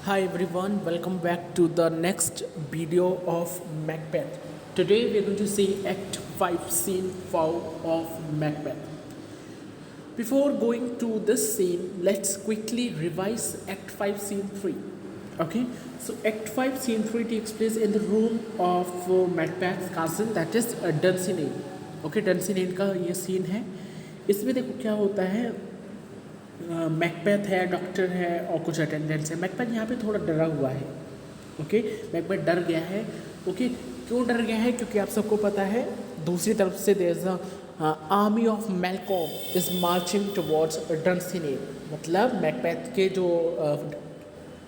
Hi everyone, welcome back to the next video of Macbeth. Today we are going to see Act 5 Scene 4 of Macbeth. Before going to this scene, let's quickly revise Act 5 Scene 3. Okay, so Act 5 Scene 3 takes place in the room of Macbeth's cousin, that is Dunsinane. Okay, Dunsinane का ये scene है. इसमें देखो क्या होता है. Macbeth है, doctor है और कुछ अटेंडेंट्स है. मैकबेथ यहाँ पे थोड़ा डरा हुआ है. ओके, मैकबेथ डर गया है. ओके, क्यों डर गया है? क्योंकि आप सबको पता है दूसरी तरफ से there is a army of Malcolm is marching towards Dunsinane. मतलब मैकबेथ के जो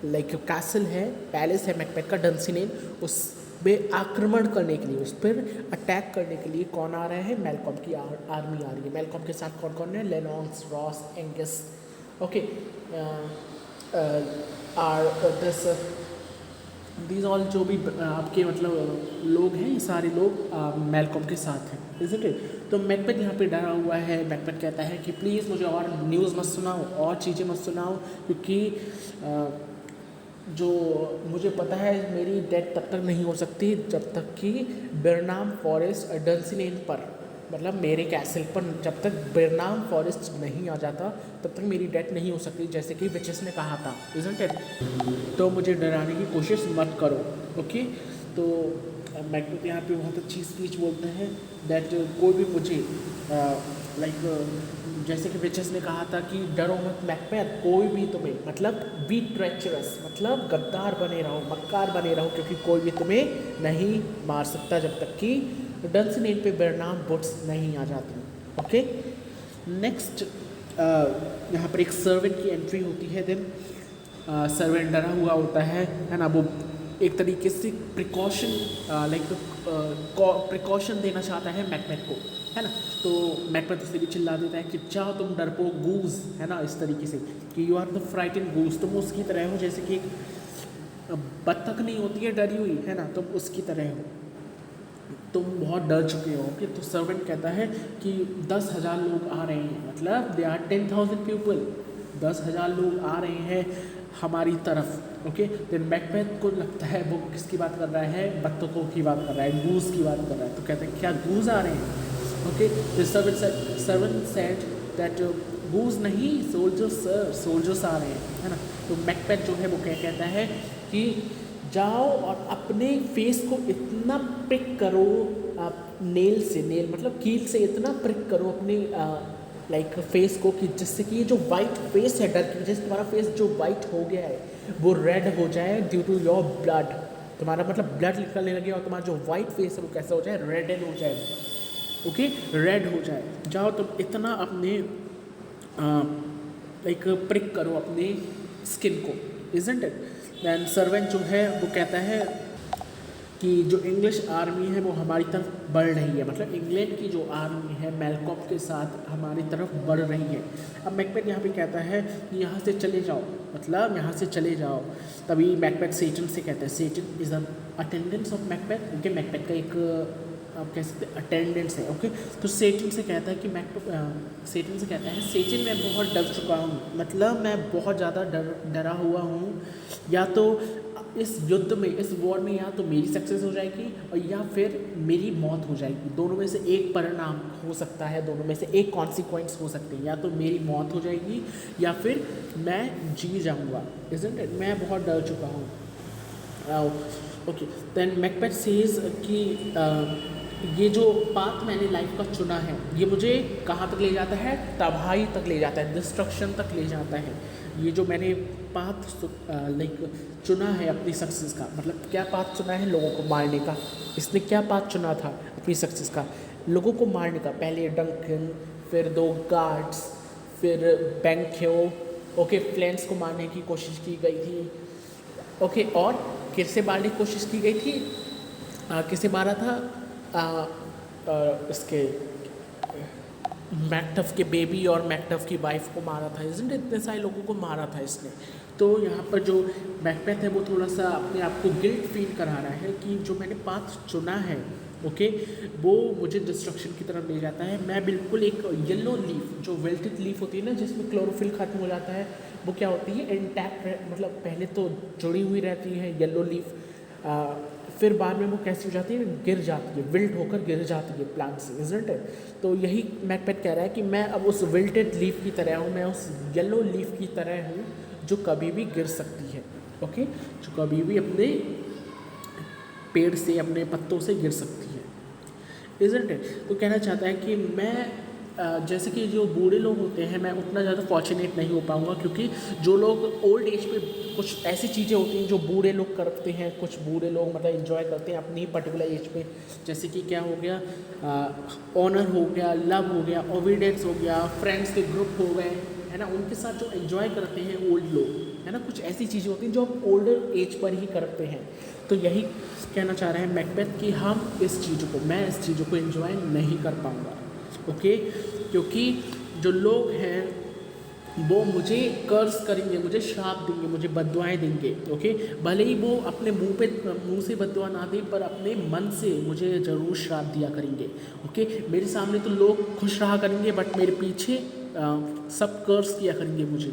लाइक कैसल है, पैलेस है मैकबेथ का डंसिनेन, उस पे आक्रमण करने के लिए, उस पर अटैक करने के लिए कौन आ रहा है? मैलकॉम की आर्मी आ रही है. मैलकॉम के साथ कौन कौन है? Lennox, Ross, Angus. Okay, are this these all जो भी आपके मतलब लोग हैं, ये सारे लोग मैलकॉम के साथ हैं, इज़न्ट इट? तो मैकबेथ यहाँ पे डरा हुआ है. मैकबेथ कहता है कि प्लीज़ मुझे और न्यूज़ मत सुनाओ, और चीज़ें मत सुनाओ, क्योंकि जो मुझे पता है मेरी डेथ तब तक नहीं हो सकती जब तक कि बिरनाम फॉरेस्ट डंसिनेन पर, मतलब मेरे कैसल पर जब तक बिरनाम फॉरेस्ट नहीं आ जाता तब तक मेरी डेथ नहीं हो सकती, जैसे कि विचेस ने कहा था, इज़न्ट इट? तो मुझे डराने की कोशिश मत करो. ओके, तो मैकबेथ यहाँ पे बहुत अच्छी स्पीच बोलते हैं दैट कोई भी मुझे लाइक जैसे कि विचेस ने कहा था कि डरो मत मैकबेथ, कोई भी तुम्हें, मतलब बी ट्रेचरस, मतलब गद्दार बने रहो, मक्कार बने रहो, क्योंकि कोई भी तुम्हें नहीं मार सकता जब तक कि डंसिनेन पे बिरनाम बुट्स नहीं आ जाती. ओके, नेक्स्ट यहाँ पर एक सर्वेंट की एंट्री होती है. देन सर्वेंट डरा हुआ होता है ना, वो एक तरीके से प्रिकॉशन प्रिकॉशन देना चाहता है मैकबेथ को, है ना. तो मैकबेथ उससे भी चिल्ला देता है कि जाओ तुम डरपोक गूज, है ना, इस तरीके से कि यू आर द फ्राइटेंड गूज, तुम उसकी तरह हो जैसे कि एक बत्तख नहीं होती है डरी हुई, है ना, तुम उसकी तरह हो, तुम बहुत डर चुके हो. कि तो सर्वेंट कहता है कि 10,000 लोग आ रहे हैं, मतलब दे आर 10,000 पीपल, 10,000 लोग आ रहे हैं हमारी तरफ. ओके, देन मैकबेथ को लगता है वो किसकी बात कर रहा है? बत्तखों की बात कर रहा है, गूज की बात कर रहा है. तो कहते हैं क्या गूज आ रहे हैं? ओके, सर्वेंट सेड दैट गूज नहीं, सोल्जर्स सर, सोल्जर्स आ रहे हैं, है ना. तो मैकबेथ जो है वो क्या कहता है कि जाओ और अपने फेस को इतना प्रिक करो, नेल से, नेल मतलब कील से इतना प्रिक करो अपने लाइक फेस को, कि जिससे कि ये जो वाइट फेस है डर की वजह से तुम्हारा फेस जो वाइट हो गया है वो रेड हो जाए ड्यू टू योर ब्लड. तुम्हारा मतलब ब्लड निकलने लगे और तुम्हारा जो वाइट फेस है वो कैसा हो जाए? रेडन हो जाए. ओके, रेड हो जाए. जाओ तुम इतना अपने लाइक प्रिक करो अपने स्किन को, इज़न्ट इट? दैन सर्वेंट जो है वो कहता है कि जो इंग्लिश आर्मी है वो हमारी तरफ बढ़ रही है, मतलब इंग्लैंड की जो आर्मी है मैलकॉम के साथ हमारी तरफ बढ़ रही है. अब मैकबेथ यहाँ पे कहता है कि यहाँ से चले जाओ, मतलब यहाँ से चले जाओ. तभी मैकबेथ सेटन से कहता है, Seyton is the attendance of Macbeth, क्योंकि मैकबेथ का एक आप कह सकते हैं अटेंडेंट्स है. ओके, तो सेटन से कहता है कि सेटन से कहता है सेटन मैं बहुत डर चुका हूँ, मतलब मैं बहुत ज़्यादा डरा हुआ हूँ. या तो इस युद्ध में, इस वॉर में, या तो मेरी सक्सेस हो जाएगी और या फिर मेरी मौत हो जाएगी. दोनों में से एक परिणाम हो सकता है, दोनों में से एक कॉन्सिक्वेंस हो सकते हैं. या तो मेरी मौत हो जाएगी या फिर मैं जी जाऊँगा, इज़न्ट इट? मैं बहुत डर चुका हूँ. ओके, देन मैकबेथ सेज कि ये जो पाथ मैंने लाइफ का चुना है ये मुझे कहाँ तक ले जाता है? तबाही तक ले जाता है, डिस्ट्रक्शन तक ले जाता है. ये जो मैंने पाथ लाइक चुना है अपनी सक्सेस का, मतलब क्या पाथ चुना है? लोगों को मारने का. इसने क्या पाथ चुना था अपनी सक्सेस का? लोगों को मारने का. पहले डंकन, फिर 2 गार्ड्स, फिर बैंक्यो. ओके, फ्लेंस को मारने की कोशिश की गई थी. ओके, और किससे मारने की कोशिश की गई थी? किसे मारा था? इसके मैकटफ के बेबी और मैकटफ की वाइफ को मारा था, इज़न्ट? इतने सारे लोगों को मारा था इसने. तो यहाँ पर जो मैकबेथ है वो थोड़ा सा अपने आप को गिल्ट फील करा रहा है कि जो मैंने पाथ चुना है ओके, वो मुझे डिस्ट्रक्शन की तरफ ले जाता है। मैं बिल्कुल एक येलो लीफ, जो वेल्टेड लीफ होती है ना जिसमें क्लोरोफिल खत्म हो जाता है, वो क्या होती है इंटैक्ट, मतलब पहले तो जुड़ी हुई रहती है येलो लीफ, फिर बाद में वो कैसी हो जाती है, गिर जाती है, विल्ट होकर गिर जाती है प्लांट से, इज़न्ट इट। तो यही मैकबेथ कह रहा है कि मैं अब उस विल्टेड लीफ की तरह हूँ, मैं उस येलो लीफ की तरह हूँ जो कभी भी गिर सकती है, ओके, जो कभी भी अपने पेड़ से, अपने पत्तों से गिर सकती है, इज़न्ट इट। तो कहना चाहता है कि मैं जैसे कि जो बूढ़े लोग होते हैं, मैं उतना ज़्यादा फॉर्चुनेट नहीं हो पाऊँगा, क्योंकि जो लोग ओल्ड एज पे कुछ ऐसी चीज़ें होती हैं जो बूढ़े लोग करते हैं, कुछ बूढ़े लोग मतलब एंजॉय करते हैं अपनी पर्टिकुलर एज पे, जैसे कि क्या हो गया, ऑनर हो गया, लव हो गया, ओविडेंस हो गया, फ्रेंड्स के ग्रुप हो गए, है ना, उनके साथ जो एंजॉय करते हैं ओल्ड लोग, है ना, कुछ ऐसी चीज़ें होती हैं जो हम ओल्डर एज पर ही करते हैं। तो यही कहना चाह रहे हैं मैकबेथ कि मैं इस चीज़ों को एंजॉय नहीं कर पाऊँगा, ओके, क्योंकि जो लोग हैं वो मुझे कर्स करेंगे, मुझे श्राप देंगे, मुझे बद्दुआएँ देंगे, ओके, भले ही वो अपने मुंह से बद्दुआ ना दें, पर अपने मन से मुझे ज़रूर श्राप दिया करेंगे, ओके। मेरे सामने तो लोग खुश रहा करेंगे, बट मेरे पीछे सब कर्स किया करेंगे मुझे।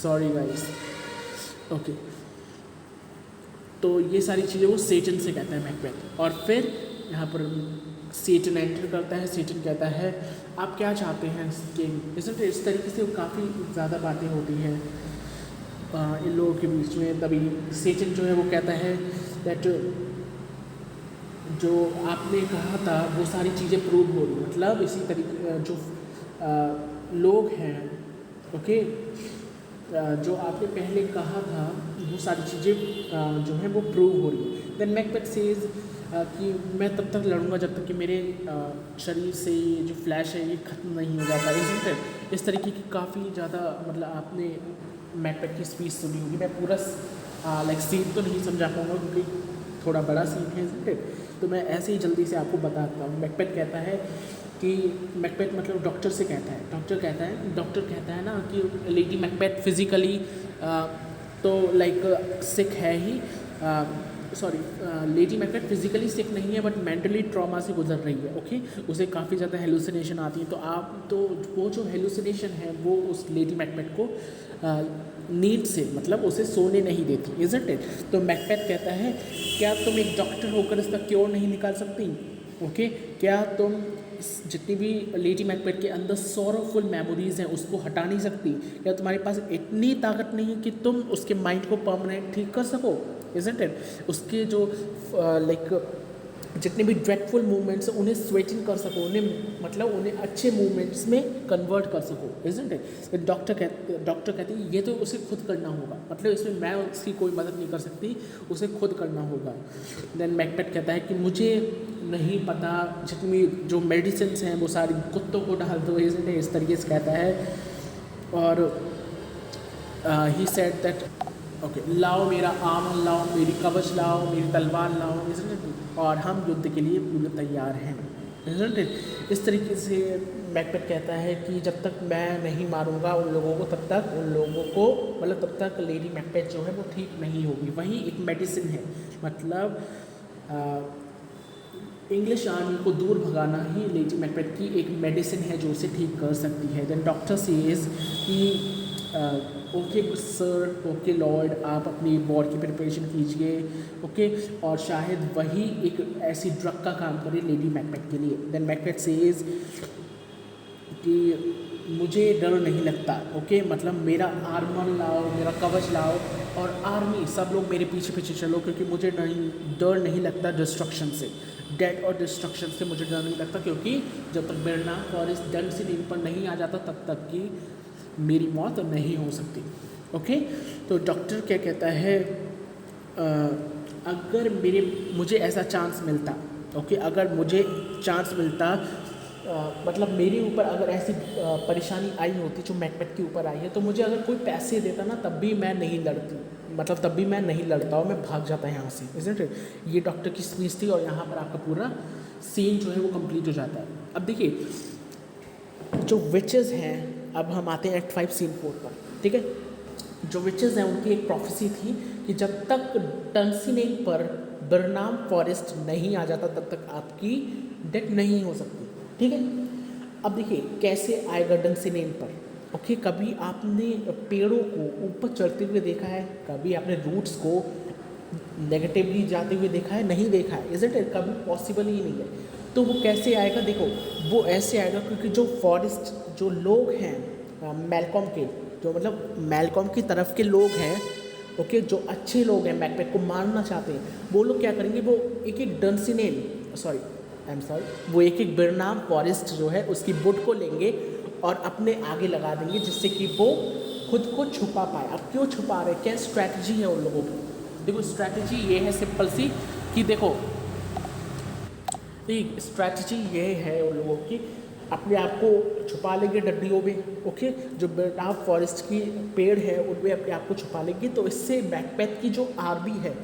Sorry guys, okay. तो ये सारी चीज़ें वो सेटन से कहता है मैकबेथ, और फिर यहाँ पर सेटन एंटर करता है। सेटन कहता है आप क्या चाहते हैं किंग, इस तरीके से काफ़ी ज़्यादा बातें होती हैं इन लोगों के बीच में। तभी सेटन जो है वो कहता है दैट जो आपने कहा था वो सारी चीज़ें प्रूव हो रही, मतलब इसी तरीके जो लोग हैं, ओके, जो आपने पहले कहा था वो सारी चीज़ें जो है वो प्रूव हो रही है। देन मैकबेथ सेज कि मैं तब तक लड़ूंगा जब तक कि मेरे शरीर से ये जो फ्लैश है ये ख़त्म नहीं हो जाता, इज़न्ट इट। इस तरीके की काफ़ी ज़्यादा, मतलब आपने मैकबेथ की स्पीच सुनी होगी, मैं पूरा लाइक सीन तो नहीं समझा पाऊँगा क्योंकि थोड़ा बड़ा सीन है, इज़न्ट इट। तो मैं ऐसे ही जल्दी से आपको बताता हूँ। मैकबेथ कहता है कि मैकबेथ मतलब डॉक्टर से कहता है, डॉक्टर कहता है ना कि लेडी मैकबेथ फिज़िकली तो लाइक सिक है ही, लेडी मैकबेथ फिज़िकली सिक नहीं है, बट मेंटली ट्रॉमा से गुजर रही है, ओके। उसे काफ़ी ज़्यादा हेलुसिनेशन आती है, तो वो जो हेलुसिनेशन है वो उस लेडी मैकबेथ को नींद से, मतलब उसे सोने नहीं देती, इज़न्ट इट। तो मैकबेथ कहता है क्या तुम एक डॉक्टर होकर इसका क्योर नहीं निकाल सकती, ओके, क्या तुम जितनी भी लेडी मैकबेथ के अंदर सॉरोफुल मेमोरीज़ हैं उसको हटा नहीं सकती, क्या तुम्हारे पास इतनी ताकत नहीं है कि तुम उसके माइंड को परमानेंट ठीक कर सको, इज़न्ट इट। उसके जो लाइक जितने भी ड्रेडफुल मूवमेंट्स हैं उन्हें स्वेटिंग कर सको, उन्हें अच्छे मूवमेंट्स में कन्वर्ट कर सको, इज़न्ट इट। डॉक्टर कहते हैं ये तो उसे खुद करना होगा, मतलब इसमें मैं उसकी कोई मदद नहीं कर सकती, उसे खुद करना होगा। देन मैकबेथ कहता है कि मुझे नहीं पता, जितनी जो मेडिसिन हैं वो सारी कुत्तों को डाल दो, इज़न्ट इट, इस तरीके से कहता है। और ही सेड दैट ओके, लाओ मेरा आर्मर लाओ, मेरी कवच लाओ, मेरी तलवार लाओ, इज़न्ट इट, और हम युद्ध के लिए पूरे तैयार हैं, इज़न्ट इट। इस तरीके से मैकबेथ कहता है कि जब तक मैं नहीं मारूंगा उन लोगों को, तब तक लेडी मैकबेथ जो है वो ठीक नहीं होगी। वही एक मेडिसिन है, मतलब इंग्लिश आर्मी को दूर भगाना ही लेडी मैकबेथ की एक मेडिसिन है जो उसे ठीक कर सकती है। देन डॉक्टर सेज कि ओके सर, ओके लॉर्ड, आप अपनी वॉर की प्रिपरेशन कीजिए, ओके, और शायद वही एक ऐसी ड्रग का काम करे लेडी मैकबेथ के लिए। देन मैकबेथ सेज कि मुझे डर नहीं लगता, ओके, मतलब मेरा आर्मर लाओ, मेरा कवच लाओ, और आर्मी सब लोग मेरे पीछे पीछे चलो, क्योंकि मुझे डर नहीं लगता डिस्ट्रक्शन से, डेथ और डिस्ट्रक्शन से मुझे डर नहीं लगता, क्योंकि जब तक बेरना फॉरेस्ट डंड से नींद पर नहीं आ जाता तब तक की मेरी मौत नहीं हो सकती, ओके। तो डॉक्टर क्या कहता है, अगर मुझे ऐसा चांस मिलता, ओके, अगर मुझे चांस मिलता, मतलब मेरे ऊपर अगर ऐसी परेशानी आई होती जो मैकबेथ के ऊपर आई है, तो मुझे अगर कोई पैसे देता ना तब भी मैं नहीं लड़ती, मतलब तब भी मैं नहीं लड़ता और मैं भाग जाता यहाँ से, इज़न्ट इट। ये डॉक्टर की स्पीच थी और यहाँ पर आपका पूरा सीन जो है वो कंप्लीट हो जाता है। अब देखिए जो विचेस हैं, अब हम आते हैं एक्ट 5 सीन 4 पर, ठीक है। जो विचेस हैं उनकी एक प्रोफेसी थी कि जब तक डंसिनेल पर बर्नाम फॉरेस्ट नहीं आ जाता तब तक आपकी डेथ नहीं हो सकती। ठीक है, अब देखिए कैसे आएगा डंसिनेल पर। ओके, कभी आपने पेड़ों को ऊपर चढ़ते हुए देखा है? कभी आपने रूट्स को नेगेटिवली जाते हुए देखा है? नहीं देखा है, इज़ इट? कभी पॉसिबल ही नहीं है। तो वो कैसे आएगा? देखो, वो ऐसे आएगा क्योंकि जो फॉरेस्ट जो लोग हैं मैलकॉम के, जो मतलब मैलकॉम की तरफ के लोग हैं, ओके, जो अच्छे लोग हैं, मैकबेथ को मारना चाहते हैं, वो लोग क्या करेंगे? वो एक एक डंसिनेल वो एक एक बर्नाम फॉरेस्ट जो है उसकी वुड को लेंगे और अपने आगे लगा देंगे, जिससे कि वो खुद को छुपा पाए। अब क्यों छुपा रहे हैं? क्या स्ट्रैटेजी है उन लोगों की? देखो, स्ट्रैटेजी ये है सिंपल सी कि देखो, एक स्ट्रैटेजी ये है उन लोगों की, अपने आप को छुपा लेंगे डंडियों में। ओके, जो बर्नाम फॉरेस्ट की पेड़ है उनमें अपने आप को छुपा लेंगे। तो इससे मैकबेथ की जो आर्मी है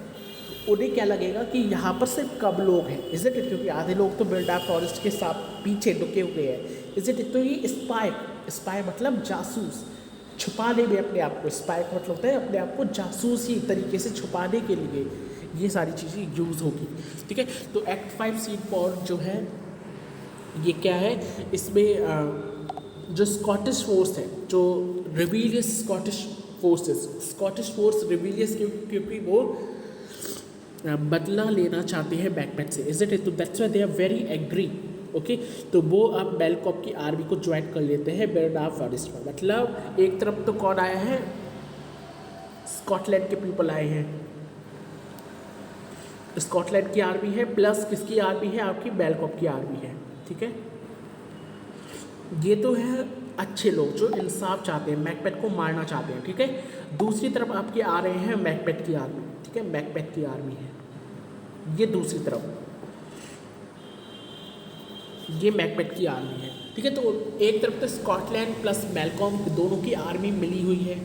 उन्हें क्या लगेगा कि यहाँ पर सिर्फ कम लोग हैं, इज़ इट? क्योंकि आधे लोग तो बर्नाम फॉरेस्ट के साथ पीछे डुके हुए हैं, इज़ इट? तो ये स्पाई मतलब जासूस, छुपाने में अपने आप को, स्पाई का मतलब होता है अपने आप को जासूसी तरीके से छुपाने के लिए ये सारी चीज़ें यूज़ होगी। ठीक है, तो एक्ट 5 सीन 4 जो है ये क्या है? इसमें जो स्कॉटिश फोर्स है, जो रिबेलियस स्कॉटिश फोर्स रिबेलियस क्योंकि वो बदला लेना चाहते हैं मैकबेथ से, इज इट? तो that's why they are very agree. Okay, तो वो अब मैलकॉम की आर्मी को ज्वाइन कर लेते हैं बर्नाम फॉरेस्ट में। मतलब एक तरफ तो कौन आया है? स्कॉटलैंड के पीपल आए हैं, स्कॉटलैंड की आर्मी है, प्लस किसकी आर्मी है? आपकी मैलकॉम की आर्मी है। ठीक है, ये तो है अच्छे लोग जो इंसाफ चाहते हैं, मैकबेथ को मारना चाहते हैं। ठीक है, दूसरी तरफ आपके आ रहे हैं मैकबेथ की आर्मी। ठीक है, मैकबेथ की आर्मी है ये दूसरी तरफ, ये मैकबेथ की आर्मी है। ठीक है, तो एक तरफ तो स्कॉटलैंड प्लस मैलकॉम दोनों की आर्मी मिली हुई है,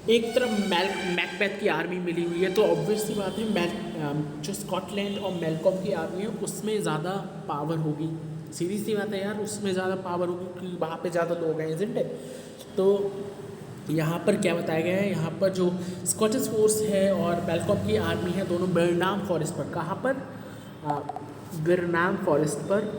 एक तरफ मैकबेथ की आर्मी मिली हुई है। तो ऑब्वियस सी बात है जो स्कॉटलैंड और मैलकॉम की आर्मी है उसमें ज़्यादा पावर होगी, सीधी सी बात है यार, उसमें ज़्यादा पावर होगी क्योंकि वहाँ पे ज़्यादा लोग हैं, इज़न्ट इट? तो यहाँ पर क्या बताया गया है? यहाँ पर जो स्कॉटिश फोर्स है और मैलकॉम की आर्मी है दोनों बर्नाम फॉरेस्ट पर, कहाँ पर? बर्नाम फॉरेस्ट पर,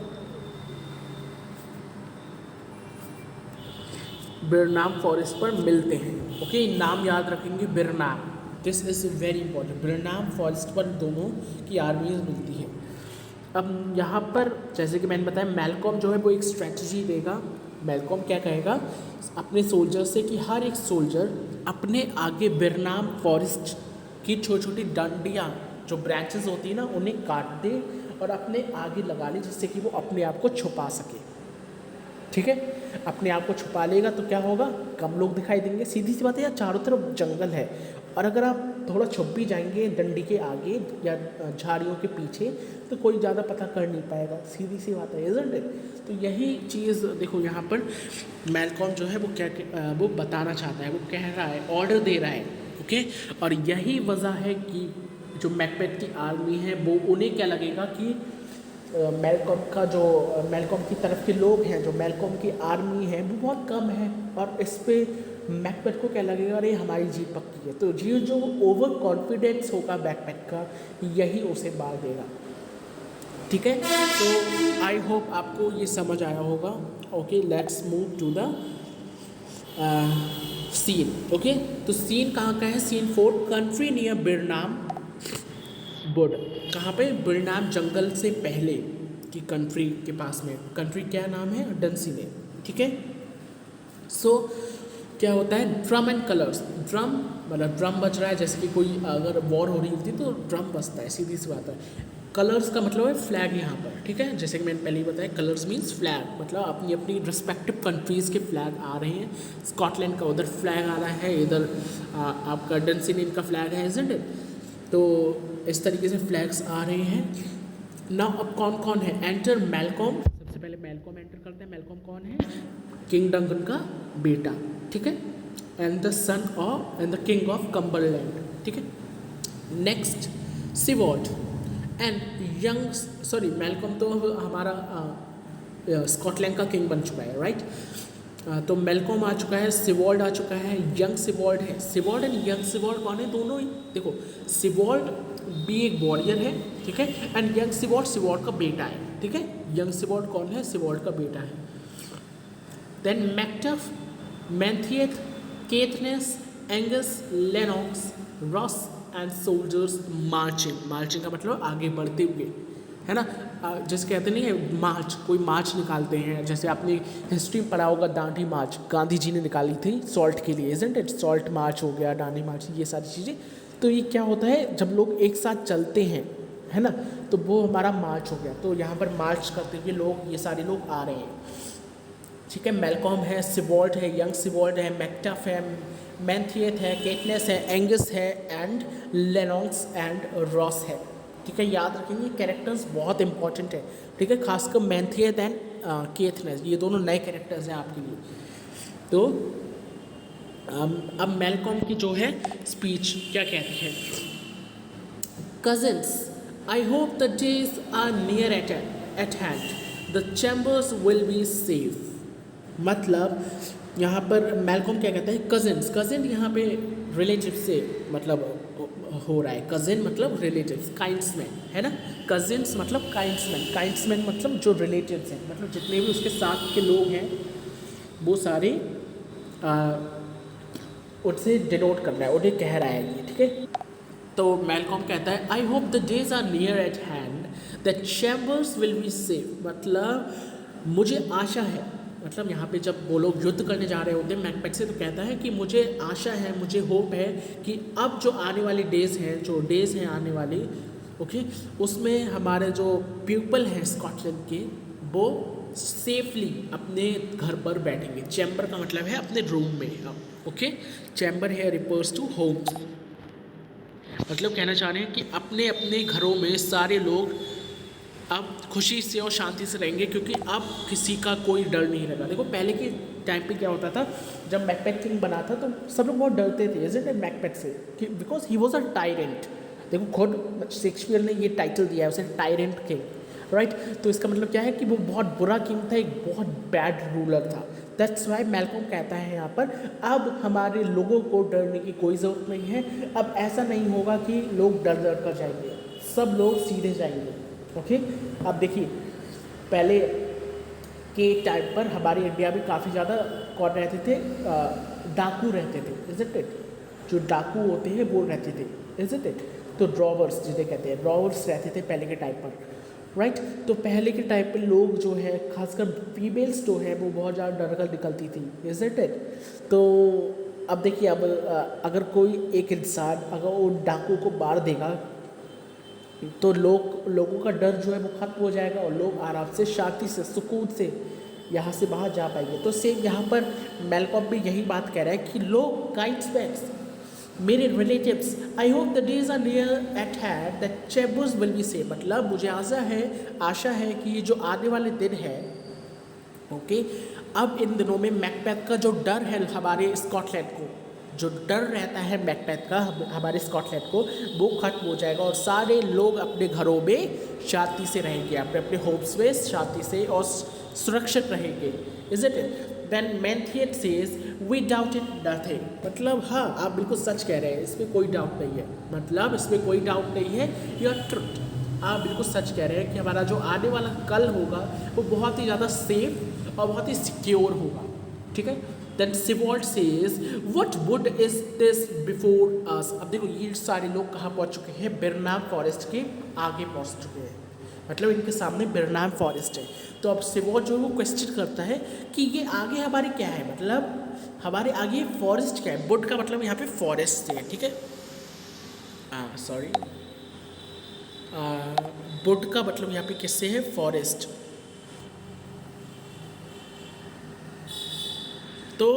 बर्नाम फॉरेस्ट पर मिलते हैं। ओके, नाम याद रखेंगे, Birnam, this is very important. Birnam forest पर दोनों की आर्मीज मिलती है। अब यहाँ पर जैसे कि मैंने बताया, मैलकॉम जो है वो एक स्ट्रेटजी देगा। मैलकॉम क्या कहेगा अपने सोल्जर से कि हर एक सोल्जर अपने आगे बर्नाम फॉरेस्ट की छोटी छोटी डंडियाँ, जो ब्रांचेस होती है ना, उन्हें काट दे और अपने आगे लगा ले, जिससे कि वो अपने आप को छुपा सके। ठीक है, अपने आप को छुपा लेगा तो क्या होगा? कम लोग दिखाई देंगे। सीधी सी बात है यार, चारों तरफ जंगल है और अगर आप थोड़ा छुप भी जाएंगे डंडी के आगे या झाड़ियों के पीछे तो कोई ज़्यादा पता कर नहीं पाएगा, सीधी सी बात है, इज़न्ट इट? तो यही चीज़ देखो यहाँ पर मैलकॉम जो है वो क्या वो बताना चाहता है, वो कह रहा है, ऑर्डर दे रहा है। ओके, और यही वजह है कि जो मैकबेथ की आर्मी है वो उन्हें क्या लगेगा कि मैलकॉम की तरफ के लोग हैं, जो मैलकॉम की आर्मी है वो बहुत कम है, और इस पर मैकबेथ को क्या लगेगा, अरे हमारी जीत पक्की है। तो ये जो ओवर कॉन्फिडेंस होगा मैकबेथ का, यही उसे मार देगा। ठीक है, तो आई होप आपको ये समझ आया होगा। Okay, let's move to the scene. Okay, तो सीन कहाँ का है? Scene 4, country near Birnam wood. कहाँ पे? बर्नाम जंगल से पहले की कंट्री के पास में। कंट्री क्या नाम है? डंसिनेल। ठीक है, सो क्या होता है? Drum and colours. ड्रम मतलब ड्रम बज रहा है, जैसे कि कोई अगर वॉर हो रही होती तो ड्रम बजता है, सीधी सी बात है। कलर्स का मतलब है फ्लैग यहाँ पर। ठीक है, जैसे कि मैंने पहले ही बताया, कलर्स मीन्स फ्लैग, मतलब अपनी अपनी रिस्पेक्टिव कंट्रीज़ के फ्लैग आ रहे हैं। स्कॉटलैंड का उधर फ्लैग आ रहा है, इधर आपका डंसिनेल का फ्लैग है, इज़न्ट इट? तो इस तरीके से फ्लैग्स आ रहे हैं। नाउ अब कौन कौन है? Enter Malcolm. सबसे पहले मैलकॉम एंटर करते हैं। मैलकॉम कौन है? किंग डंकन का बेटा। ठीक है, and the son of and the king of Cumberland. ठीक है, नेक्स्ट सिवॉल्ड एंड मैलकॉम तो हमारा स्कॉटलैंड का किंग बन चुका है, राइट? तो मेलकॉम आ चुका है, सिवॉल्ड आ चुका है, यंग सिवॉल्ड है। सिवॉल्ड एंड यंग सिवॉल्ड कौन है? दोनों ही देखो, सिवॉल्ड भी एक वॉरियर है, ठीक है, एंड यंग सिवॉल्ड सिवॉल्ड का बेटा है, ठीक है। यंग सिवॉल्ड कौन है? सिवॉल्ड का बेटा है। Then Macduff, Menteith, Caithness, Angus, Lennox, Ross and soldiers marching. Marching का मतलब आगे बढ़ते हुए, है ना। जैसे कहते नहीं है मार्च, कोई मार्च निकालते हैं, जैसे आपने हिस्ट्री में पढ़ा होगा दांडी मार्च, गांधी जी ने निकाली थी सॉल्ट के लिए, इजंट इट। सॉल्ट मार्च हो गया, दांडी मार्च, ये सारी चीज़ें। तो ये क्या होता है, जब लोग एक साथ चलते हैं, है ना, तो वो हमारा मार्च हो गया। तो यहाँ पर मार्च करते हुए लोग, ये सारे लोग आ रहे हैं, ठीक है। मेलकॉम है, सिवॉल्ट है, यंग सिवॉल्ट है, मैक्टफ है, मैंथियथ है, केटनेस है, एंगस है, एंड लेनॉक्स एंड रॉस है, ठीक है। याद रखेंगे कैरेक्टर्स बहुत इंपॉर्टेंट है, ठीक है, खासकर मैंथियथ एंड केथनेस, ये दोनों नए कैरेक्टर्स हैं आपके लिए। तो अब मेलकॉम की जो है स्पीच क्या कहती है? Cousins, I hope the days are near at hand, the chambers will be safe. मतलब यहाँ पर मेलकॉम क्या कहता है? कजिन्स, कजिन यहाँ पे रिलेटिव से मतलब हो रहा है। कजिन मतलब रिलेटिव्स, काइंड्समैन, है ना। कजिन्स मतलब काइंड्समैन, काइंड्समैन मतलब जो रिलेटिव्स हैं, मतलब जितने भी उसके साथ के लोग हैं वो सारे उनसे डिनोट कर रहा है, उन्हें कह रहा है ये, ठीक है। तो मेलकॉम कहता है I hope the days are near at hand that chambers will be safe. मतलब मुझे आशा है, मतलब यहाँ पे जब वो लोग युद्ध करने जा रहे होते हैं मैकबेथ से, तो कहता है कि मुझे आशा है, मुझे होप है कि अब जो आने वाली डेज़ हैं, जो डेज़ हैं आने वाली, ओके, उसमें हमारे जो पीपल हैं स्कॉटलैंड के, वो सेफली अपने घर पर बैठेंगे। चैम्बर का मतलब है अपने रूम में, ओके। चैम्बर है रिफर्स टू होम, मतलब कहना चाह रहे हैं कि अपने अपने घरों में सारे लोग अब खुशी से और शांति से रहेंगे, क्योंकि अब किसी का कोई डर नहीं रहेगा। देखो पहले के टाइम पे क्या होता था, जब मैकबेथ किंग बना था तो सब लोग बहुत डरते थे, इज़न्ट इट, मैकबेथ से, कि because he was a tyrant. देखो खुद शेक्सपियर ने ये टाइटल दिया है उसे, टायरेंट किंग, राइट। तो इसका मतलब क्या है कि वो बहुत बुरा किंग था, एक बहुत बैड रूलर था। दैट्स वाई मेलकॉम कहता है यहाँ पर अब हमारे लोगों को डरने की कोई ज़रूरत नहीं है। अब ऐसा नहीं होगा कि लोग डर डर कर जाएंगे, सब लोग सीधे जाएंगे, ओके। अब देखिए पहले के टाइम पर हमारे इंडिया में काफ़ी ज़्यादा कौन रहते थे? डाकू रहते थे, इज़न्ट इट। जो डाकू होते हैं वो रहते थे, इज़न्ट इट। तो ड्रॉवर्स जिन्हें कहते हैं, ड्रॉवर्स रहते थे पहले के टाइम पर, राइट। तो पहले के टाइम पे लोग जो है, खासकर फीमेल्स जो है, वो बहुत ज़्यादा डर कर निकलती थी, इज़न्ट इट। तो अब देखिए, अब अगर कोई एक इंसान अगर वो डाकू को मार देगा तो लोगों का डर जो है वो खत्म हो जाएगा और लोग आराम से, शांति से, सुकून से यहाँ से बाहर जा पाएंगे। तो सेम यहाँ पर मेलकॉम भी यही बात कह रहा है कि लोग, काइंड्समैन, मेरे relatives, I hope the days are near at hand that chambers will be safe. मतलब मुझे आशा है कि ये जो आने वाले दिन है, ओके, अब इन दिनों में मैकबेथ का जो डर है हमारे स्कॉटलैंड को, जो डर रहता है मैकबेथ का हमारे स्कॉटलैंड को, वो खत्म हो जाएगा और सारे लोग अपने घरों में शांति से रहेंगे, अपने अपने होम्स में शांति से और सुरक्षित रहेंगे, isn't it. Then Menteith says we doubted nothing. मतलब हाँ, आप बिल्कुल सच कह रहे हैं, इसमें कोई डाउट नहीं है, मतलब इसमें कोई डाउट नहीं है, योर ट्रुथ। आप बिल्कुल सच कह रहे हैं कि हमारा जो आने वाला कल होगा वो बहुत ही ज़्यादा सेफ और बहुत ही सिक्योर होगा, ठीक है। Then Siward says what wood is this before us. अब देखो ये सारे लोग कहाँ पहुँच चुके हैं? बिरनाम फॉरेस्ट के आगे पहुँच चुके हैं, मतलब इनके सामने बिरनाम फॉरेस्ट है। तो अब सिवॉल्ड जो है वो क्वेश्चन करता है कि ये आगे हमारे क्या है, मतलब हमारे आगे फॉरेस्ट क्या है। वुड का मतलब यहाँ पे फॉरेस्ट है, ठीक है, सॉरी, वुड का मतलब यहाँ पे किससे है? फॉरेस्ट। तो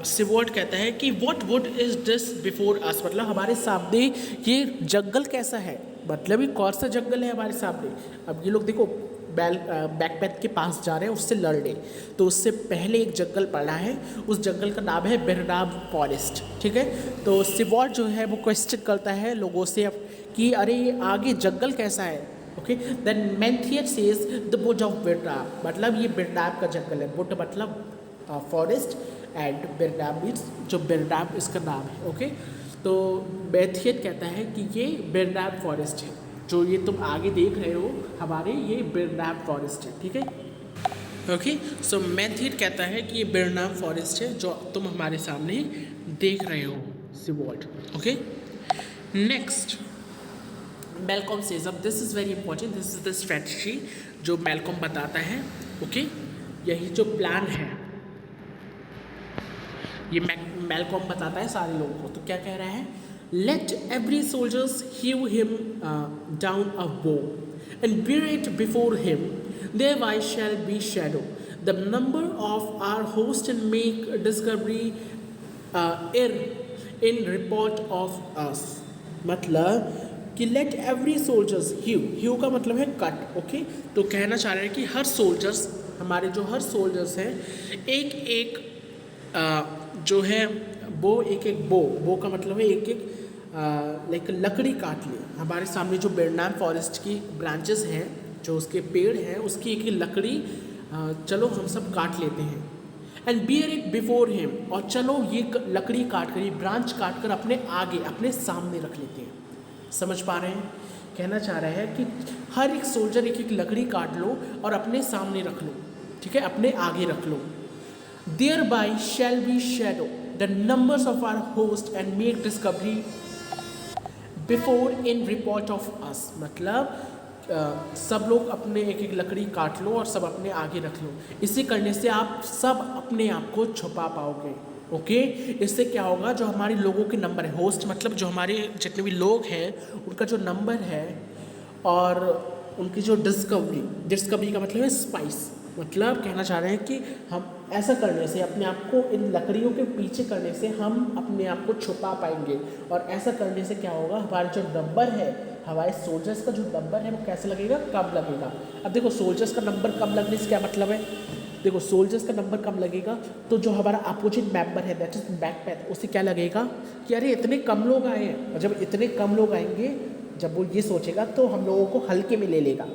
सिवॉल्ड कहता है कि what wood is this before अस, मतलब हमारे सामने ये जंगल कैसा है, मतलब ये कौन सा जंगल है हमारे सामने। अब ये लोग देखो मैकबेथ के पास जा रहे हैं उससे लड़ने, तो उससे पहले एक जंगल पड़ा है, उस जंगल का नाम है बिरनाम फॉरेस्ट, ठीक है। तो सिवॉल्ड जो है वो क्वेश्चन करता है लोगों से कि अरे ये आगे जंगल कैसा है, okay. Then Menteith says the wood of Birnam, मतलब ये बिरनाम का जंगल है। वुड मतलब फॉरेस्ट एंड बेरनाम मीन्स जो बेरनाम इसका नाम है। ओके, तो मैथियन कहता है कि ये बेरनाम फॉरेस्ट है, जो ये तुम आगे देख रहे हो हमारे, ये बेरनाम फॉरेस्ट है। ठीक है, ओके, सो मैथियन कहता है कि ये बेरनाम फॉरेस्ट है जो तुम हमारे सामने देख रहे हो, सिवॉल्ट। ओके, नेक्स्ट मैलकॉम सेज अब this is very important, this is the strategy जो मैलकॉम बताता है। ओके, यही जो प्लान है ये मैलकॉम बताता है सारे लोगों को। तो क्या कह रहा है, let every soldiers hew him down a bough and bear it before him, thereby shall be shadow the number of our host and make discovery in report of us। मतलब कि लेट एवरी सोल्जर्स हीव का मतलब है cut. Okay, तो कहना चाह रहे हैं कि हर सोल्जर्स, हमारे जो हर सोल्जर्स हैं, एक एक जो है बो, एक एक बो का मतलब है एक एक लाइक लकड़ी काट ले। हमारे सामने जो बेरनाम फॉरेस्ट की ब्रांचेस हैं, जो उसके पेड़ हैं, उसकी एक एक लकड़ी चलो हम सब काट लेते हैं। And bear it before him, और चलो ये लकड़ी काट कर, ये ब्रांच काट कर अपने आगे, अपने सामने रख लेते हैं। समझ पा रहे हैं, कहना चाह रहे हैं कि हर एक सोल्जर एक एक लकड़ी काट लो और अपने सामने रख लो। ठीक है, अपने आगे रख लो। Thereby shall be shadow the numbers of our host and make discovery before in report of us. मतलब सब लोग अपने एक एक लकड़ी काट लो और सब अपने आगे रख लो। इसे करने से आप सब अपने आप को छुपा पाओगे। ओके, इससे क्या होगा, जो हमारे लोगों के नंबर है, होस्ट मतलब जो हमारे जितने भी लोग हैं उनका जो नंबर है, और उनकी जो डिस्कवरी का मतलब है स्पाइस। मतलब कहना चाह रहे हैं कि हम ऐसा करने से, अपने आप को इन लकड़ियों के पीछे करने से हम अपने आप को छुपा पाएंगे। और ऐसा करने से क्या होगा, हमारा जो नंबर है, हमारे सोल्जर्स का जो नंबर है वो कैसे लगेगा, कम लगेगा। अब देखो सोल्जर्स का नंबर कम लगने से क्या मतलब है, देखो सोल्जर्स का नंबर कम लगेगा तो जो हमारा अपोजिट मेंबर है, दैट इज बैकपैथ, उसे क्या लगेगा कि अरे इतने कम लोग आए हैं। और जब इतने कम लोग आएंगे, जब वो ये सोचेगा तो हम लोगों को हल्के में ले लेगा,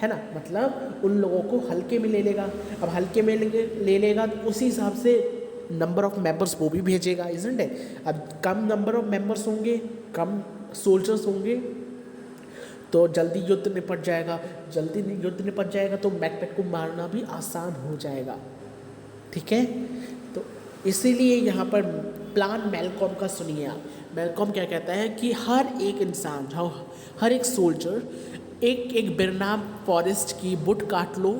है ना, मतलब उन लोगों को हल्के में ले लेगा। अब हल्के में ले लेगा तो उसी हिसाब से नंबर ऑफ मेंबर्स वो भी भेजेगा, इजंट है। अब कम नंबर ऑफ मेंबर्स होंगे, कम सोल्जर्स होंगे, तो जल्दी युद्ध निपट जाएगा। जल्दी युद्ध निपट जाएगा तो बैकपैथ को मारना भी आसान हो जाएगा। ठीक है, तो इसीलिए यहाँ पर प्लान मैलकॉम का सुनिए आप। मैलकॉम क्या कहता है कि हर एक इंसान, हर एक सोल्जर एक एक बेरनाम फॉरेस्ट की वुड काट लो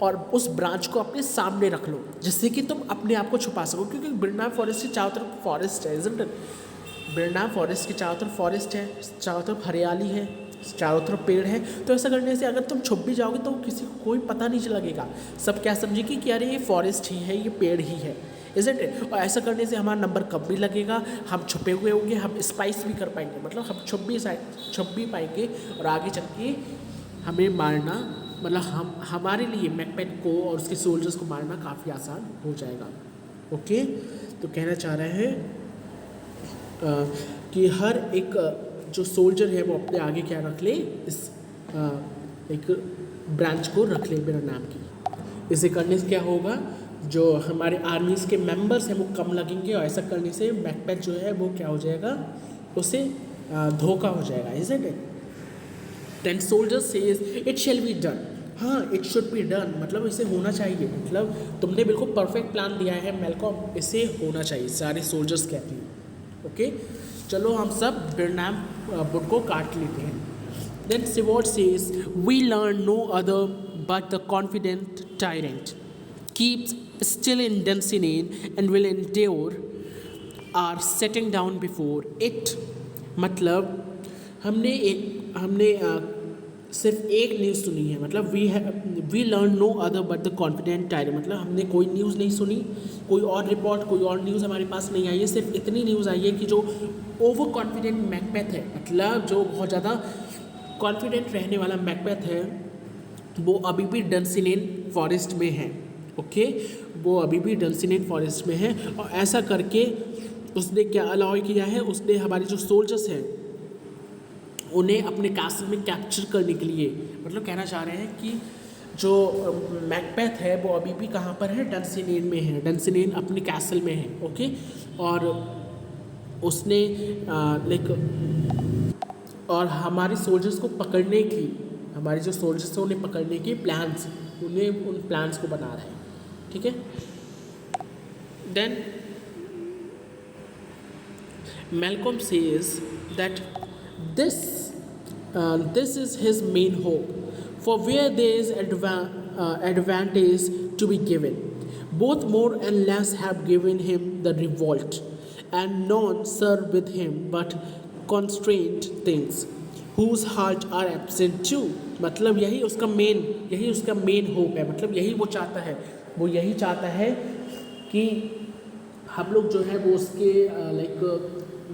और उस ब्रांच को अपने सामने रख लो, जिससे कि तुम अपने आप को छुपा सको। क्योंकि बेरनाम फॉरेस्ट के चारों तरफ फॉरेस्ट है, इजंट इट। बेरनाम फॉरेस्ट के चारों तरफ फॉरेस्ट है, चारों तरफ हरियाली है, चारों तरफ पेड़ है। तो ऐसा करने से अगर तुम छुप भी जाओगे तो किसी को कोई पता नहीं लगेगा। सब क्या समझेगी कि अरे ये फॉरेस्ट ही है, ये पेड़ ही है, इजंट इट। और ऐसा करने से हमारा नंबर कम भी लगेगा, हम छुपे हुए होंगे, हम स्पाइस भी कर पाएंगे, मतलब हम छुप भी पाएंगे और आगे चल के हमें मारना, मतलब हमारे लिए मैकबेथ को और उसके सोल्जर्स को मारना काफ़ी आसान हो जाएगा। ओके, तो कहना चाह रहे हैं कि हर एक जो सोल्जर है वो अपने आगे क्या रख ले, इस एक ब्रांच को रख ले मेरा नाम की। इसे करने से क्या होगा, जो हमारे आर्मीज़ के मेंबर्स हैं वो कम लगेंगे, और ऐसा करने से मैकबेथ जो है वो क्या हो जाएगा, उसे धोखा हो जाएगा, isn't it. Then soldier says it shall be done. हाँ, इट शुड बी डन, मतलब इसे होना चाहिए, मतलब तुमने बिल्कुल परफेक्ट प्लान दिया है मैलकॉम, इसे होना चाहिए, सारे सोल्जर्स कहते हैं। ओके, चलो हम सब बेरनाम वुड को काट लेते हैं। Then Siward says we learn no other but the confident tyrant keeps still in Dunsinane and will endure are setting down before it। मतलब हमने सिर्फ एक न्यूज़ सुनी है, मतलब we learn no other but the confident tyrant, मतलब हमने कोई न्यूज़ नहीं सुनी, कोई और रिपोर्ट, कोई और न्यूज़ हमारे पास नहीं आई है। सिर्फ इतनी न्यूज़ आई है कि जो ओवर कॉन्फिडेंट मैकबेथ है, मतलब जो बहुत ज़्यादा कॉन्फिडेंट रहने वाला मैकबेथ है, वो अभी भी डंसिनेन फॉरेस्ट में है। ओके, वो अभी भी डंसिनेन फॉरेस्ट में है, और ऐसा करके उसने क्या अलाउ किया है, उसने हमारे जो सोल्जर्स हैं उन्हें अपने कैसल में कैप्चर करने के लिए, मतलब कहना चाह रहे हैं कि जो मैकबेथ है वो अभी भी कहाँ पर है, डंसिनेन में है, डंसिनेन अपने कैसल में है। ओके, और उसने लाइक और हमारे सोल्जर्स को पकड़ने की, हमारे जो सोल्जर्स हैं उन्हें पकड़ने के प्लान्स, उन्हें उन प्लान्स को बना रहा है। ठीक है, then Malcolm says that this this is his main hope, for where there is advantage to be given, both more and less have given him the revolt, and none serve with him but constrained things, whose heart are absent too। मतलब यही उसका main hope है, मतलब यही वो चाहता है, वो यही चाहता है कि हम लोग जो है वो उसके लाइक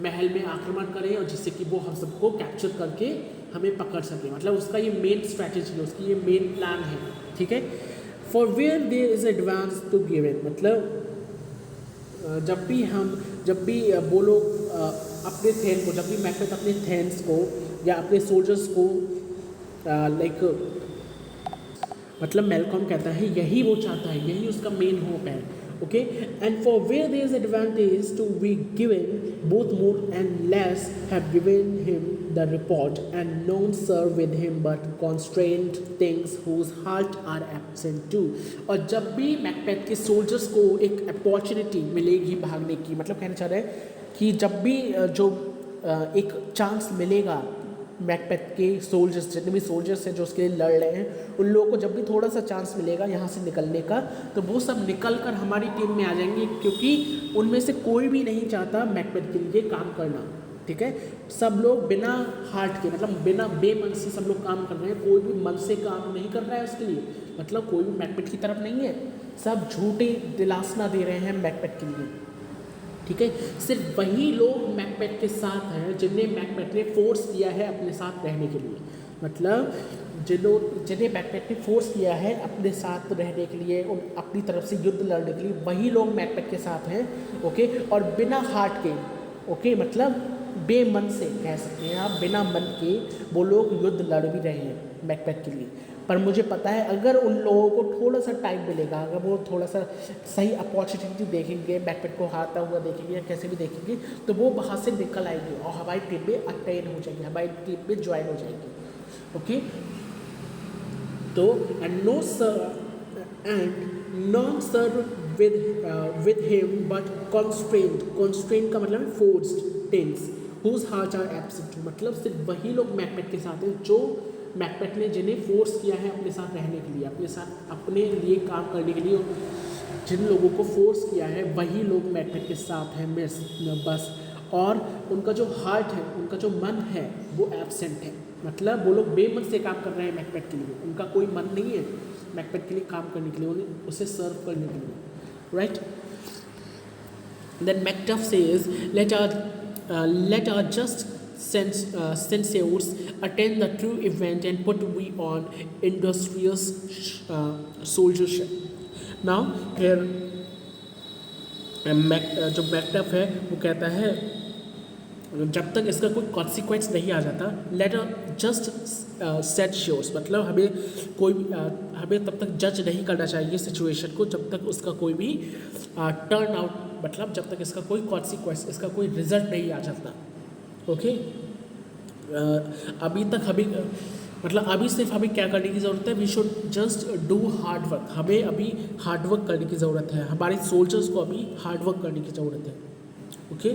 महल में आक्रमण करें और जिससे कि वो हम सबको कैप्चर करके हमें पकड़ सके। मतलब उसका ये मेन स्ट्रैटेजी है, उसकी ये मेन प्लान है। ठीक है, for where there is advance to give in, मतलब जब भी वो लोग अपने थेन को, जब भी मैकबेथ अपने थेन्स को या अपने सोल्जर्स को लाइक मतलब मैल्कॉम कहता है यही वो चाहता है, यही उसका मेन होप है। Okay, and for where there is advantage to be given, both more and less have given him the report, and none serve with him but constrained things whose heart are absent too। और जब भी Macbeth के soldiers को एक opportunity मिलेगी भागने की, मतलब कहना चाह रहे हैं कि जब भी जो एक चांस मिलेगा मैकबेथ के सोल्जर्स, जितने भी सोल्जर्स हैं जो उसके लिए लड़ रहे हैं, उन लोगों को जब भी थोड़ा सा चांस मिलेगा यहाँ से निकलने का, तो वो सब निकल कर हमारी टीम में आ जाएंगे, क्योंकि उनमें से कोई भी नहीं चाहता मैकबेथ के लिए काम करना। ठीक है, सब लोग बिना हार्ट के, मतलब बिना बेमन से सब लोग काम कर रहे हैं, कोई भी मन से काम नहीं कर रहा है उसके लिए, मतलब कोई भी मैकबेथ की तरफ नहीं है, सब झूठी दिलासना दे रहे हैं मैकबेथ के लिए। ठीक है, सिर्फ वही लोग मैकबेथ के साथ हैं जिन्हें मैकबेथ ने फोर्स किया है अपने साथ रहने के लिए, मतलब जिन्हें मैकबेथ ने फोर्स किया है अपने साथ रहने के लिए, उन अपनी तरफ से युद्ध लड़ने के लिए, वही लोग मैकबेथ के साथ हैं। ओके, और बिना हार्ट के, ओके, मतलब बेमन से कह सकते हैं आप, बिना मन के वो लोग युद्ध लड़ भी रहे हैं मैकबेथ के लिए। पर मुझे पता है अगर उन लोगों को थोड़ा सा टाइम मिलेगा, अगर वो थोड़ा सा सही अपॉर्चुनिटी देखेंगे, मैकबेथ को हारता हुआ देखेंगे या कैसे भी देखेंगे, तो वो वहाँ से निकल आएंगे और हमारी टीम में अटेन हो जाएंगे, हमारी टीम में ज्वाइन हो जाएंगे। ओके, तो and none serve with him but constraint का मतलब forced tense whose heart are absent, मतलब सिर्फ वही लोग मैकबेथ के साथ हैं जो मैकबेथ ने जिन्हें फोर्स किया है अपने साथ रहने के लिए, अपने साथ अपने लिए काम करने के लिए, जिन लोगों को फोर्स किया है वही लोग मैकबेथ के साथ हैं बस। और उनका जो हार्ट है, उनका जो मन है वो एब्सेंट है, मतलब वो लोग बेमन से काम कर रहे हैं मैकबेथ के लिए, उनका कोई मन नहीं है मैकबेथ के लिए काम करने के लिए, उन्हें उसे सर्व करने के लिए। Right, then Macduff says let our just censors attend the true event and put we on industrious soldiership। Now here जो मैकडफ है वो कहता है जब तक इसका कोई कॉन्सिक्वेंस नहीं आ जाता, लेट जस्ट सेट श्योर्स, मतलब हमें तब तक जज नहीं करना चाहिए सिचुएशन को जब तक उसका कोई भी टर्न आउट, मतलब जब तक इसका कोई कॉन्सिक्वेंस, इसका कोई रिजल्ट नहीं आ जाता। ओके, अभी तक मतलब अभी सिर्फ हमें क्या करने की ज़रूरत है, we should just do hard work, हमें अभी हार्ड वर्क करने की ज़रूरत है, हमारे सोल्जर्स को अभी हार्ड वर्क करने की ज़रूरत है। ओके,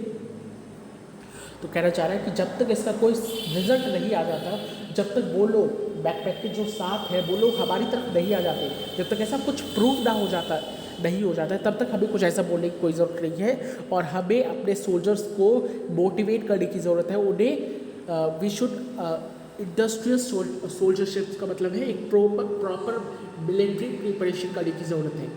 तो कहना चाह रहा है कि जब तक इसका कोई रिजल्ट नहीं आ जाता, जब तक वो लोग बैकपैक के जो साथ है वो लोग हमारी तरफ नहीं आ जाते, जब तक ऐसा कुछ प्रूव ना हो जाता है, तब तक हमें कुछ ऐसा बोलने की कोई ज़रूरत नहीं है। और हमें अपने सोल्जर्स को मोटिवेट करने की ज़रूरत है, उन्हें वी शुड इंडस्ट्रियस सोल्जरशिप का मतलब है एक प्रॉपर मिलिट्री प्रिपरेशन करने की ज़रूरत है।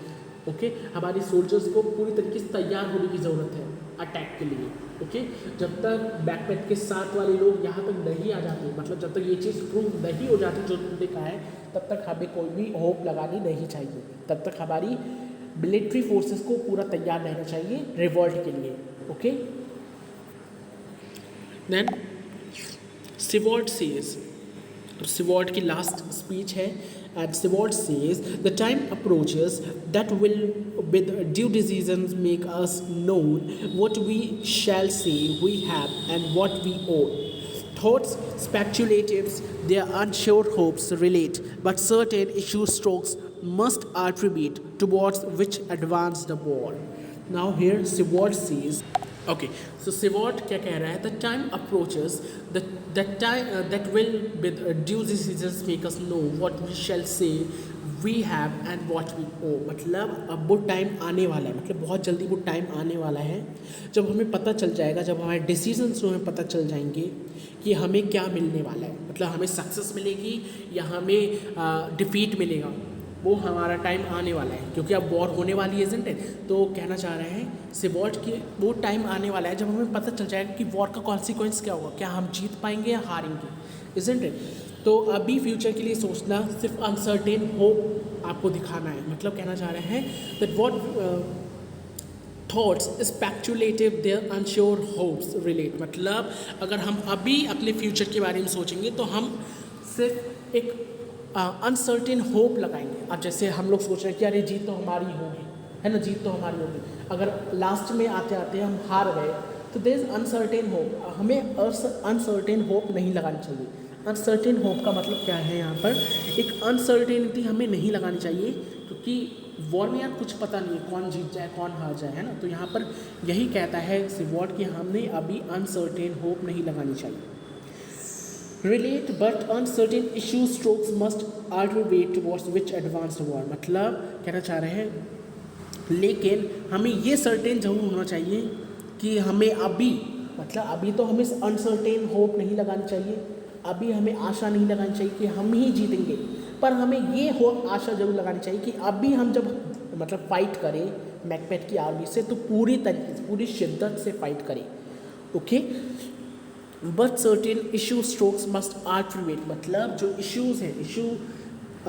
ओके, हमारे सोल्जर्स को पूरी तरीके से तैयार होने की ज़रूरत है अटैक के लिए। ओके, जब तक बैकपैक के साथ वाले लोग यहाँ तक नहीं आ जाते, मतलब जब तक ये चीज़ प्रूव नहीं हो जाती जो तुमने कहा है, तब तक हमें कोई भी होप लगानी नहीं चाहिए, तब तक हमारी मिलिट्री फोर्सेस को पूरा तैयार रहना चाहिए रिवॉल्ट के लिए। Okay, then Sibbald says Seward की लास्ट स्पीच है and Seward says the time approaches that will with due decisions make us known what we shall say we have and what we own. Thoughts, speculatives, their unsure hopes relate, but certain issue strokes must attribute towards which advance the war. Now here Seward says, okay, so Seward क्या कह रहा है? The time approaches, the time that will with due decisions make us know what we shall say we have and what we owe. मतलब अब वो time आने वाला है, मतलब बहुत जल्दी वो टाइम आने वाला है जब हमें पता चल जाएगा, जब हमारे डिसीजंस हमें पता चल जाएंगे कि हमें क्या मिलने वाला है, मतलब हमें सक्सेस मिलेगी या हमें डिफीट मिलेगा। वो हमारा टाइम आने वाला है क्योंकि अब वॉर होने वाली है, इज़न्ट इट? तो कहना चाह रहे हैं सिवॉट कि वो टाइम आने वाला है जब हमें पता चल जाएगा कि वॉर का कॉन्सिक्वेंस क्या होगा, क्या हम जीत पाएंगे या हारेंगे, इज़न्ट इट? तो अभी फ्यूचर के लिए सोचना, सिर्फ अनसर्टेन होप आपको दिखाना है। मतलब कहना चाह रहे हैं that what thoughts speculative their unsure hopes relate. मतलब अगर हम अभी अपने फ्यूचर के बारे में सोचेंगे तो हम सिर्फ एक अनसर्टेन होप लगाएंगे। अब जैसे हम लोग सोच रहे हैं कि अरे जीत तो हमारी होगी, है ना, जीत तो हमारी होगी। अगर लास्ट में आते आते हम हार गए तो देयर इज़ अनसर्टेन होप। हमें अनसर्टेन होप नहीं लगानी चाहिए। अनसर्टेन होप का मतलब क्या है? यहाँ पर एक अनसर्टेनिटी हमें नहीं लगानी चाहिए क्योंकि वॉर में यार कुछ पता नहीं है कौन जीत जाए कौन हार जाए, है ना। तो यहाँ पर यही कहता है सिवॉट कि हमने अभी अनसर्टेन होप नहीं लगानी चाहिए। Relate but uncertain issue strokes must arbitrate towards which advance the war। मतलब कहना चाह रहे हैं लेकिन हमें ये सर्टेन जरूर होना चाहिए कि हमें अभी, मतलब अभी तो हमें अनसर्टेन होप नहीं लगानी चाहिए, अभी हमें आशा नहीं लगानी चाहिए कि हम ही जीतेंगे, पर हमें ये आशा जरूर लगानी चाहिए कि अभी हम जब मतलब फ़ाइट करें मैकबेथ की आर्मी से तो पूरी तरीके से, पूरी शिद्दत से फ़ाइट करें। Okay, but certain issue strokes must आर्टिवेट। मतलब जो इश्यूज़ हैं, इशू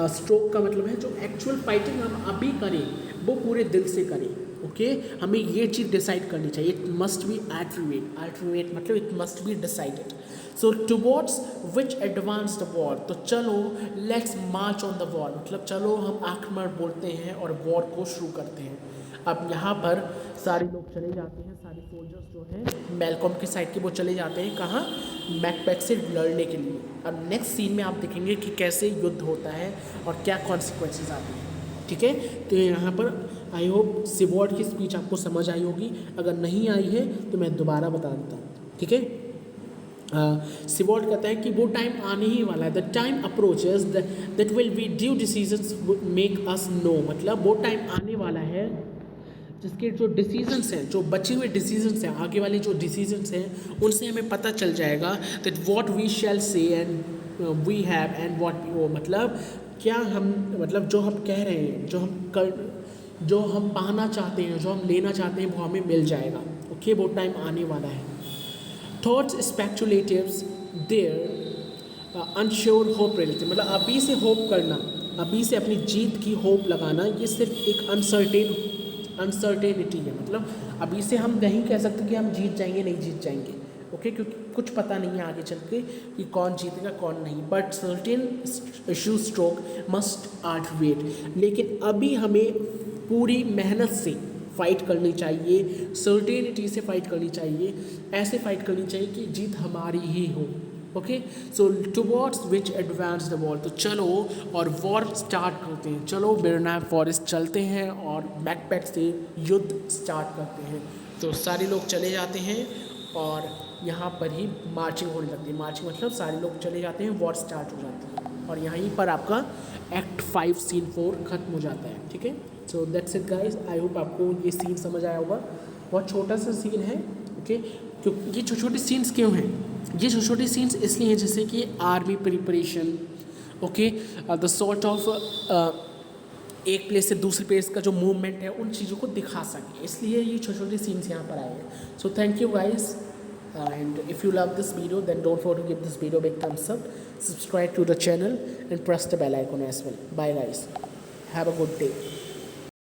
स्ट्रोक का मतलब है जो एक्चुअल फाइटिंग हम अभी करें वो पूरे दिल से करें। ओके, हमें ये चीज़ डिसाइड करनी चाहिए। इट मस्ट बी आर्टिवेट। आर्टिवेट मतलब it must be decided. So towards which advance the war. तो चलो let's march on the war. मतलब चलो हम आक्रमण बोलते हैं और वॉर को शुरू करते हैं। अब यहाँ पर सारे लोग चले जाते हैं, सारे सोल्जर्स जो हैं मेलकॉम के साइड के वो चले जाते हैं कहाँ? मैकबेथ से लड़ने के लिए। अब नेक्स्ट सीन में आप देखेंगे कि कैसे युद्ध होता है और क्या कॉन्सिक्वेंसेस आते हैं। ठीक है, तो यहाँ पर आई होप सिवॉट की स्पीच आपको समझ आई होगी। अगर नहीं आई है तो मैं दोबारा बता देता हूँ। ठीक है, सिवॉट कहता है कि वो टाइम आने ही वाला है। The time approaches that will be due decisions make us know. मतलब वो टाइम आने वाला है जिसके जो डिसीजंस हैं, जो बचे हुए डिसीजंस हैं, आगे वाले जो डिसीजंस हैं उनसे हमें पता चल जाएगा that what we shall say and we have and what we owe. मतलब क्या हम, मतलब जो हम कह रहे हैं, जो हम पाना चाहते हैं, जो हम लेना चाहते हैं वो हमें मिल जाएगा। ओके, वो टाइम आने वाला है। Thoughts speculatives their unsure hope related. मतलब अभी से होप करना, अभी से अपनी जीत की होप लगाना, ये सिर्फ एक अनसर्टेनिटी है। मतलब अभी से हम नहीं कह सकते कि हम जीत जाएंगे, नहीं जीत जाएंगे। ओके, क्योंकि कुछ पता नहीं है आगे चल के कि कौन जीतेगा कौन नहीं। But certain issue stroke must आर्टिवेट। लेकिन अभी हमें पूरी मेहनत से फाइट करनी चाहिए, सर्टेनिटी से फाइट करनी चाहिए, ऐसे फाइट करनी चाहिए कि जीत हमारी ही हो। Okay, so towards which advance the war. तो चलो और वॉर स्टार्ट करते हैं। चलो बिरनाम फॉरेस्ट चलते हैं और बैकपैक से युद्ध स्टार्ट करते हैं। तो सारे लोग चले जाते हैं और यहाँ पर ही मार्चिंग होने लगती है। मार्चिंग मतलब सारे लोग चले जाते हैं, वॉर स्टार्ट हो जाती है और यहीं पर आपका एक्ट 5 सीन 4 खत्म हो जाता है। ठीक है, so that's it guys. I hope आपको ये सीन समझ आया होगा। बहुत छोटा सा सीन है। ओके, क्यों ये छोटे छोटे सीन्स क्यों हैं? ये छोटे छोटे सीन्स इसलिए हैं जैसे कि army preparation, okay, the sort of एक प्लेस से दूसरे प्लेस का जो मूवमेंट है उन चीज़ों को दिखा सके, इसलिए ये छोटे छोटे सीन्स यहाँ पर आए हैं। So thank you guys, and if you love this video then don't forget to give this video a big thumbs up, subscribe to the channel and press the bell icon as well. Bye guys, have a good day.